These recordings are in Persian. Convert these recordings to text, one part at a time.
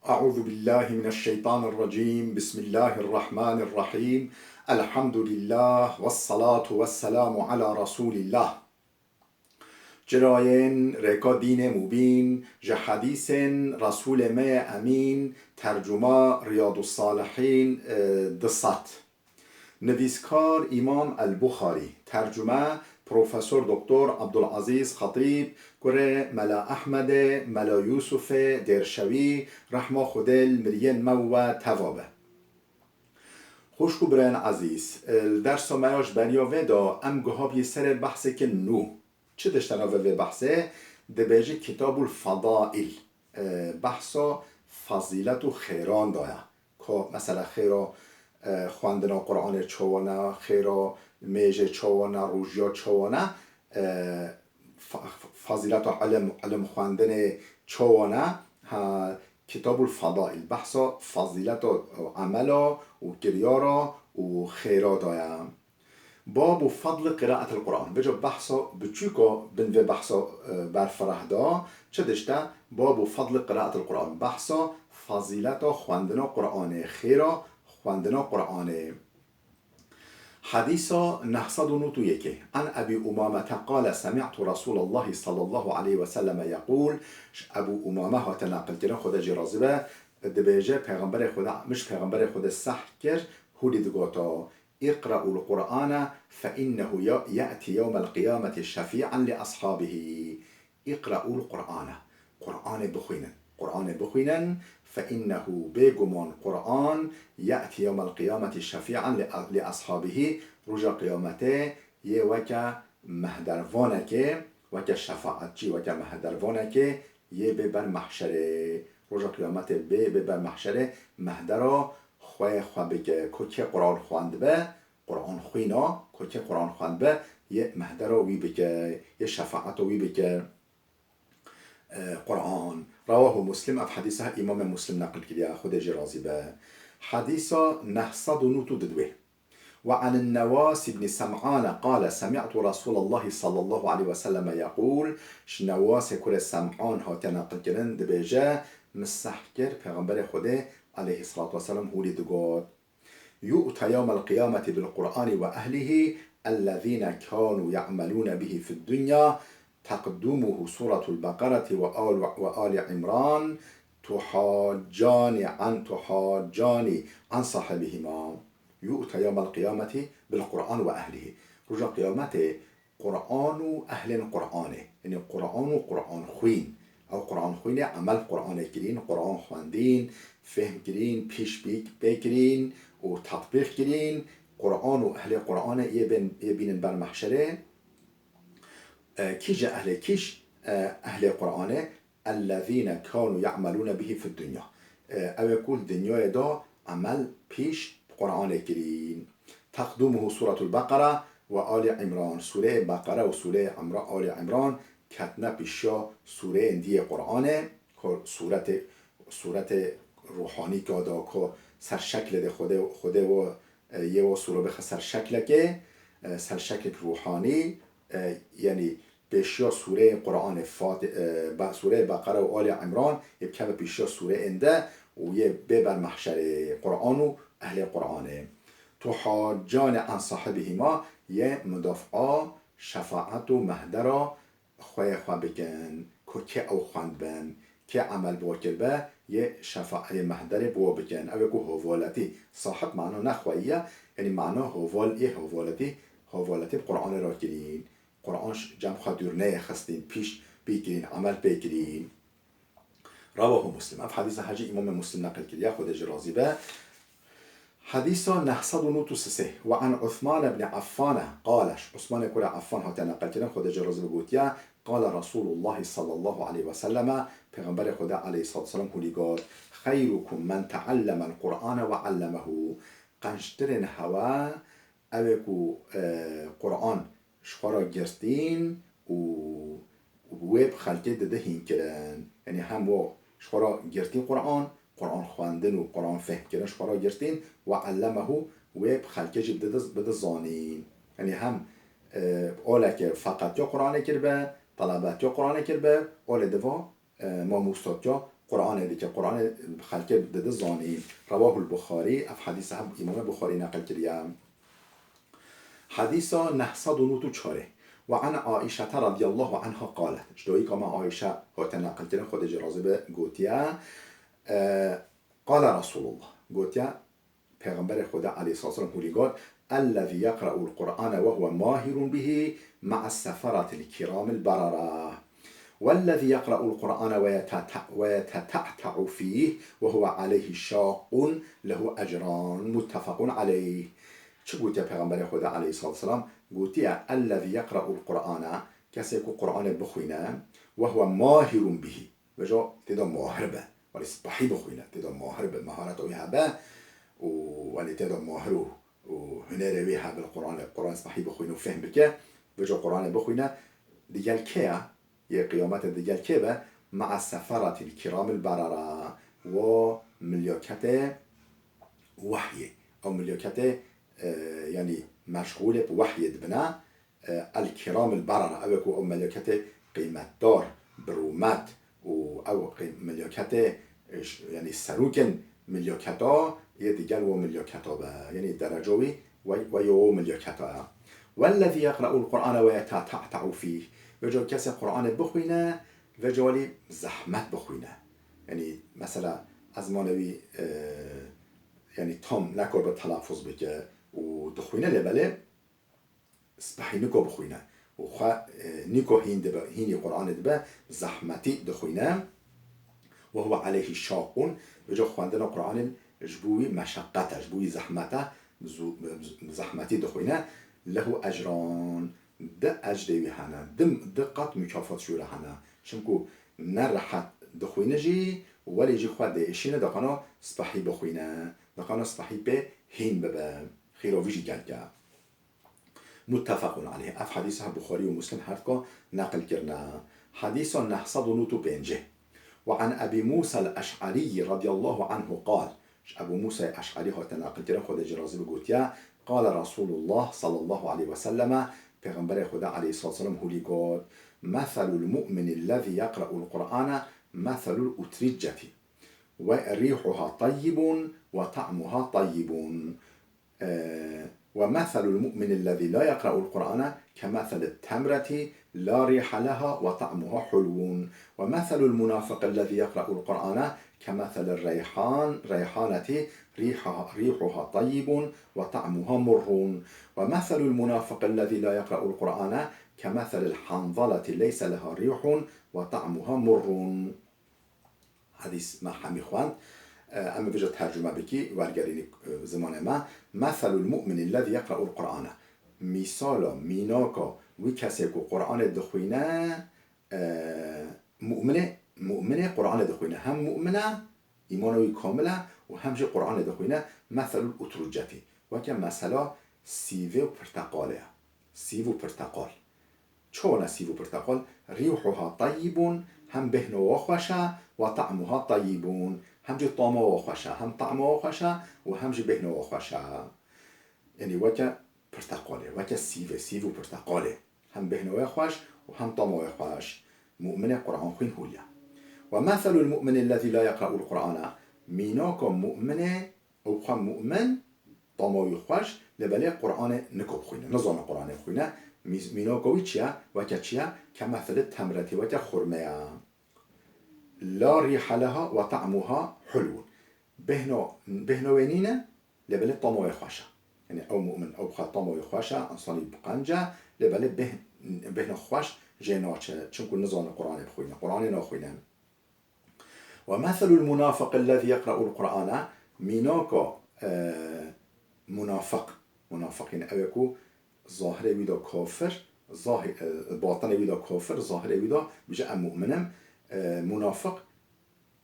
أعوذ بالله من الشيطان الرجيم بسم الله الرحمن الرحيم الحمد لله والصلاة والسلام على رسول الله جراين ريكا دين مبين جحديث رسول ما أمين ترجمة رياض الصالحين دصت نویسکار امام البخاری ترجمه پروفسور دکتر عبدالعزیز خطیب گره ملا احمد ملا یوسف درشوی رحمه خودل مرین مو توابه خوشکو برن عزیز درس مایاش بریا ودا ام گهاب یه سر بحثه که نو چه دشتنا و بحثه دبیجه کتاب الفضائل بحثا فضیلت و خیران دایا که مثلا خیرا خواندن قرآن چوانا خیرا میجه چوانا روژیا چوانا فضیلت و علم خواندن چوانا کتاب الفضائل بحثا فضیلت و عمل و گریارا و خیرا دایم باب فضل قراءة القرآن بجا بحثا بچوكا بنوه بحثا برفره دا چه دشته باب فضل قراءة القرآن بحثا فضیلت خواندن قرآن خیرا خواندن قرآن حديثا 991 عن أبي أمامة قال سمعت رسول الله صلى الله عليه وسلم يقول أبو أمامة تناقل كنا خدا جرازبه دبيجه پیغمبر خدا مش پیغمبر خدا صح كر هودي دقوتا اقرأوا القرآن فإنه يأتي يوم القيامة شفيعا لأصحابه اقرأوا القرآن قرآن بخوينا فإنه بيقمون قرآن يأتي يوم القيامة شفيعا لأصحابه رجا قيامته يوكا مهدروانك وكا شفاعتي وكا مهدروانك ببر محشره رجا قيامته ببر محشره مهدرا خواه بگه که قرآن خواند به قرآن خوینا که قرآن خواند به یه مهدرا وی بگه یه شفاعت وی بگه قرآن رواه مسلم اف حديثها امام مسلم نقل كده خود جرازي به حديثا 992 وعن النواس بن سمعان قال سمعت رسول الله صلى الله عليه وسلم يقول نواس كل سمعان هات نقل كدن دبيجه مسحكر پیغمبر خدا عليه الصلاة والسلام هولي دقات يؤتى يوم القيامة بالقرآن وأهله الذين كانوا يعملون به في الدنيا تقدمه سورة البقرة وآل عمران تحاجان عن صاحبهما يؤتى يوم القيامة بالقرآن وأهله رجع قيامته قرآن أهل القرآن يعني قرآن خوين أو قرآن خوين عمل قرآن كرين قرآن خواندين فهم كرين پیش بكرين وتطبيق كرين قرآن أهل القرآن يبين بالمحشره كيش أهل القرآن الذين كانوا يعملون به في الدنيا أو يقول دنيا دا عمل بيش قرآن كريم تقدمه سورة البقرة وآل عمران سورة بقرة وسورة آل عمران كتنا بيشا سورة اندي قرآن سورة روحاني كادا كا سر شكل ده خوده و یه سوره بخ سر شکل روحانی یعنی پیشیا سوره قرآن سوره بقره و آل عمران یه کم پیشیا سوره انده و یه ببر محشر قرآن و اهل قرآنه تحاجان عن صاحبهما یه مدافعا شفاعت و مهدرا خواه بکن که او خواند بن که عمل بوکر به یه شفاعت مهدر بو بکن او که حوالتی صاحب معنا نخواهیه یعنی معنا حوالتی قرآن را کرین قرآن جمع خدور نه خستین پیش بگیرین عمل بگیرین رواه مسلم اف حدیث حاجی امام مسلم نقل کرده خود جرازی به حديث 993 وعن عثمان بن عفان قالش عثمان كل عفان هات نقل كده خود جراز بگوتیا قال رسول الله صلى الله عليه وسلم پیغمبر خدا علیه الصلاه والسلام هلی گفت خیرکم من تعلم القرآن وعلمه قنشترن هوا اوکو قرآن شخورا گرستین و ویب خلقه ده هین کرن یعنی هم و شخورا گرستین قرآن خواندن و قرآن فهم کردن شخورا گرستین و علمه ویب خلقه جب بده زانین یعنی هم اوله که فقط یا قرآن کرده طلبات یا قرآن کرده اوله دوا ما مستاد یا قرآن دي كقرآن خلق دد زاني رواه البخاري اف حديث هم امام بخاري نقل كريم حديث نحصد نوتو چاره وعن عائشة رضي الله عنها قالت جدوی كما عائشة هات نقل كريم خود جرازبه قوتيا قال رسول الله قوتيا پیغمبر خدا علیه الصلاة والسلام هولیگاد الذي يقرأ القرآن وهو ماهر به مع السفرة الكرام البررة والذي يقرأ القرآن ويتتعتع فيه وهو عليه شاق له أجران متفق عليه چه گوتی پیغمبر خدا علیه الصلاة والسلام گوتی الذي يقرأ القرآن کسی که قرآن بخوینه وهو ماهر به وجا تدا ماهر به ولی صبحی بخوینه تدا ماهر به مهارت اوی هبه ولی تدا ماهر و هنر وی هبه القرآن صبحی بخوینه و فهم بکه وجا قرآن بخوینه دیگر که یه قیامت دیگر که به مع سفرات الكرام البرره و ملیاکت وحی او ملیاکت يعني مشغول بوحي بنا الكرام البرره او ملیاکت قیمت دار برومت او ملیاکت يعني سروکن ملیاکتا یه دیگر و ملیاکتا به یعنی درجوی و یو ملیاکتا والذي يقرأ القرآن ويتتعتع فيه وجا کسی قرآن بخوینه و جوالی زحمت بخوینه یعنی مثلا از مانوی یعنی تام نکر به تلفظ بکه و دخوینه لبله سپحی نکو بخوینه و خواه نکو هینی قرآن دبه زحمتی دخوینه و هو علیه شاقون و جا خواندن قرآن جبوی مشقت جبوی زحمتی دخوینه له اجران ده اجری هنه دقت مکافات شوره هنه چونکو نرحت دخوینه جی ولی جی خود ایشینه دقانا سپحی بخوینه دقانا سپحی به هین ببه خیراویجی گلگه متفق عليه اف حدیث بخاری و مسلم هرکا نقل کرنا حدیث 995 وعن ابي موسى الاشعري رضي الله عنه قال ابو موسى الاشعري هات نقل کرنا خود جرازی بگوتیا قال رسول الله صلى الله عليه وسلم پیغمبر خدا علیه الصلاة والسلام هولی گفت مثل المؤمن الذي يقرأ القرآن مثل الأترجة وريحها طيب وطعمها طيب ومثل المؤمن الذي لا يقرأ القرآن كمثل التمرة لا ريح لها وطعمها حلو ومثل المنافق الذي يقرأ القرآن كمثل ريحانة ريحها طيب وطعمها مر ومثل المنافق الذي لا يقرأ القرآن كمثل الحنظلة ليس لها ريح وطعمها مر حديث ما حمي خوان اما بجا ترجمه بكي ورگرين زمان ما مثل المؤمن الذي يقرأ القرآن مثال ميناكا وكسي قرآن دخوينه مؤمنه قرآن دخوينه هم مؤمنه ایمانوی کامله و همچه قرآن دخوینه مثل الاتروجتی و که مثلا سیوه و پرتقاله سیو و پرتقال چون سیو و پرتقال ریحها طیبون هم بهنه و خوشه و طعمها طیبون همچه طعمه و خوشه هم طعمه و خوشه و همچه بهنه و خوشه یعنی و که پرتقاله و که سیو و پرتقاله هم بهنه و خوش و هم طعمه و خوش مؤمن قرآن خوین هولیا ومثل المؤمن الذي لا يقرأ القرآن ميناك مؤمن أو خم مؤمن طماوي خوش لبلي قرآن نكو بخوينه نظام قرآن بخوينه ميناك ويتشيا وكتشيا كمثل التمرة وكخرمية لا ريح لها وطعمها حلو بهنو وينينه لبلي طماوي خوشه يعني أو مؤمن أو خا طماوي خوشه أنصاني بقنجة لبلي بهنو خوش جيناتشه چونكو نظام قرآن بخوينه قرآن ناخوينه ومثل المنافق الذي يقرأ القرآن ميناكا منافقين أوكو ظاهر ويدا كافر ظاهر باطن ويدا كافر ظاهر ويدا بجاء مؤمنا منافق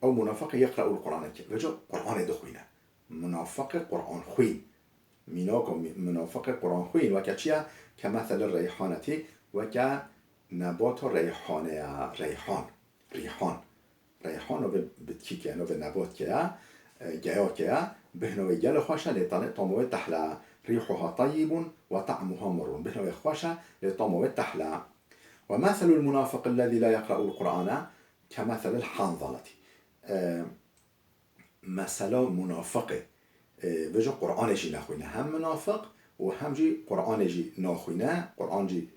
أو منافق يقرأ القرآن وجاء قرآن دخوينه منافق قرآن خوين ميناكا منافق قرآن خوين وكتشيا كمثل الريحانة وكنبات ريحانة ریحان و بتکی که و نبات که گیا که بهنوی گل خوشه لطعمه تحلا ريحها طيب وطعمها مر بهنوی خوشه لطعمه تحلا ومثل المنافق الذي لا يقرأ القرآن كمثل الحنظلة مثلا منافقه وجه قرآنشی نخوینه هم منافق و همجی قرآنشی نخوینه قرآنجی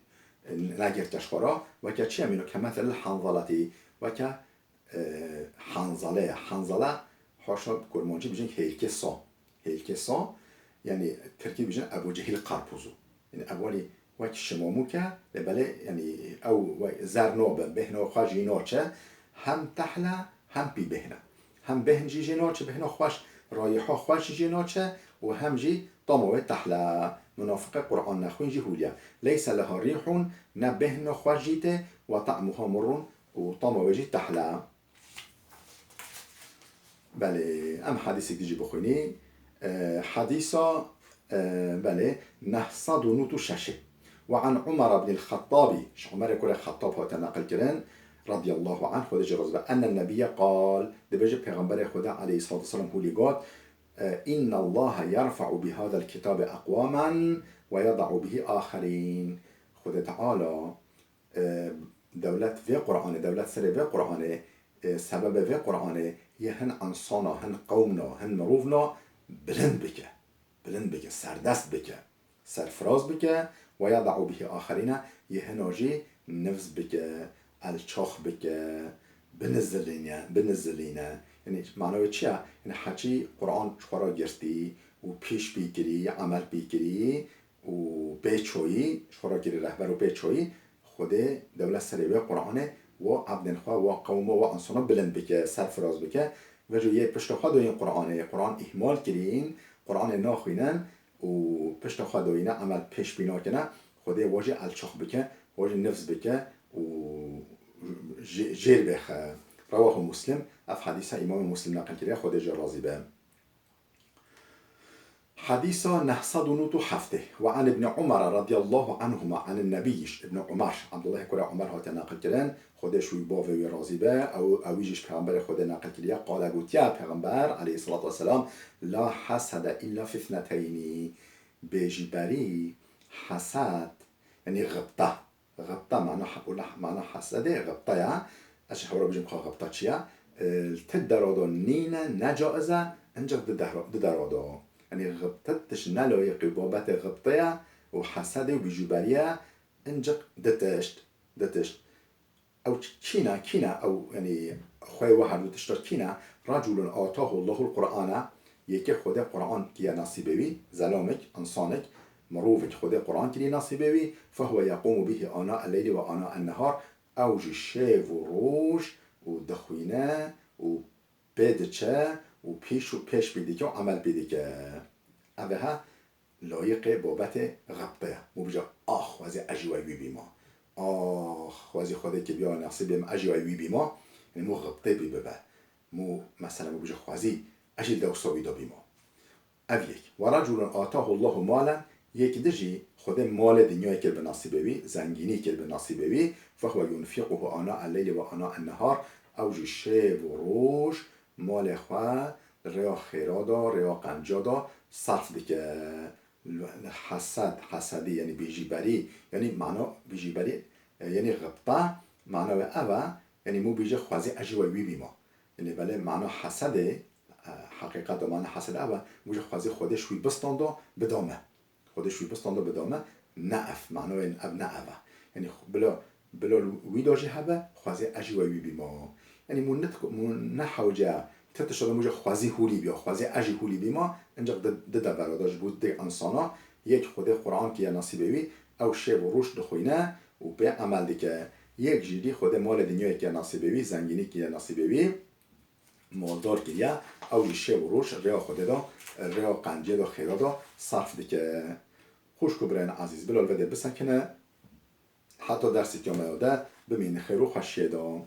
نگرتش خورا و که چی همینو که مثل حنظلتی و که حنظله حاشا کرمانجی بیشن هیلکسا یعنی ترکیب بیشن ابو جهل قرپوزو یعنی اولی وقت شمامو که بله یعنی او زرنوبه بهنا خواجی ناچه هم تحلا هم بی بهنا هم بهن جی ناچه بهنا خواش رایحا خواش جی ناچه و هم جی طموه تحلا منافق قرآن نخوین جی هولیا لیس لها ریحون نه بهنا خواش جیته و طعمها مرون و طموه جی تحلا. بله ام حدیثی که جی بخونی حديثا بله 906 وعن عمر بن الخطاب عمر كل الخطاب هو تناقل كرن رضي الله عنه خد جرز أن النبي قال دبج پیغمبر خدا عليه الصلاة والسلام هو لقات إن الله يرفع بهذا الكتاب أقواما ويضع به آخرين خد تعالى دولت في قرآن دولت سر في قرآن سبب في قرآن يهن انسانا هن قومنا هن مروفنا بلند بکه سردست بکه سرفراز بکه و یضع به آخرین یهناجی نفس بکه الچاخ بکه بنزلینه یعنی معنی چیه؟ یعنی حچی قرآن چخورا گرستی و پیش بیگیری عمل بیگیری و بیچویی چخورا گیری رهبر و بیچویی خود دولت سریبه قرآنه و عبدنخواه و قوم و انسانا بلند بکه سرفراز بکه و جو یه پشتخواه دوین قرآن اهمال کرین قرآن ناخوینن و پشتخواه دوین عمل پیش بینا کنه خوده واجه الچاخ بکه واجه نفس بکه و جیر بخه رواه مسلم اف حدیث امام مسلم نقل کرده خوده جا راضی به حديث 907 وعن ابن عمر رضي الله عنهما عن النبي ابن عمر عبد الله كره عمر هات ناقل كرن خودش شوي باوي راضي به او اويجش پیغمبر خود ناقل كريا قال گوتيا پیغمبر عليه الصلاه والسلام لا حسد الا في اثنتين بيجبري حسد يعني غبطه معنى حسد غبطه يا اش حورا بيجم غبطه چيا تدرادو نينا نجائزه انجا ددرادو يعني غبطتش نلایق بابت غبطه و حسد و بیجوبریه انجق دتشت او كينا او يعني خوي واحد وتشتر كينا رجل آتاه الله القرآن يكي خود قرآن كي نصيبوي زلامك انسانك مروفك خود قرآن كي نصيبوي فهو يقوم به آناء الليل وآناء النهار اوج الشيف وروج ودخوينه و بدچه و پیش بیدی که عمل بیدی که اوه لایق بابت غبطه مو بجا وزی اجوی بیما وزی خوده که بیا نصیبیم اجوی بیما یعنی مو غبطه بی ببه مو مثلا مو بجا خوازی اجل دوستاوی دا بیما یک و رجل آتاه الله مالا یک دجی خود مال دنیای که به نصیبه بی زنگینی که به نصیبه بی فهو ینفقه آناء اللیل و آناء النهار اوج شب و روش مال خواه ریا خیرادا ریا قنجادا صرف دیگه حسدی یعنی بیجیبری یعنی معنا بیجیبری یعنی غبطه معنا و اوه یعنی مو بیجه خوازی اجوی بیما یعنی بله معنا حسده حقیقت و معنا حسد اوه موجه خوازی خودش وی بستاندا بدامه نعف معنا این اب نعوه یعنی بلا وی داجی هبه خوازی اجوی بیما یعنی مون نحوجه تتشده موجه خوازی هولی بیا خوازی اجی هولی بیما انجا ده براداش بود ده انسانا یک خود قرآن که نصیبوی او شب و روش دخوینه و به عمل دی که یک جیری خود مال دنیای که نصیبوی زنگینی که نصیبوی مالدار که او شب و روش ریا خود دا ریا قنجه دا خیرا دا صرف دی که خوش کبرین عزیز بلال وده بسن کنه حتی درسی که آمده بمین خیرو خشیه دا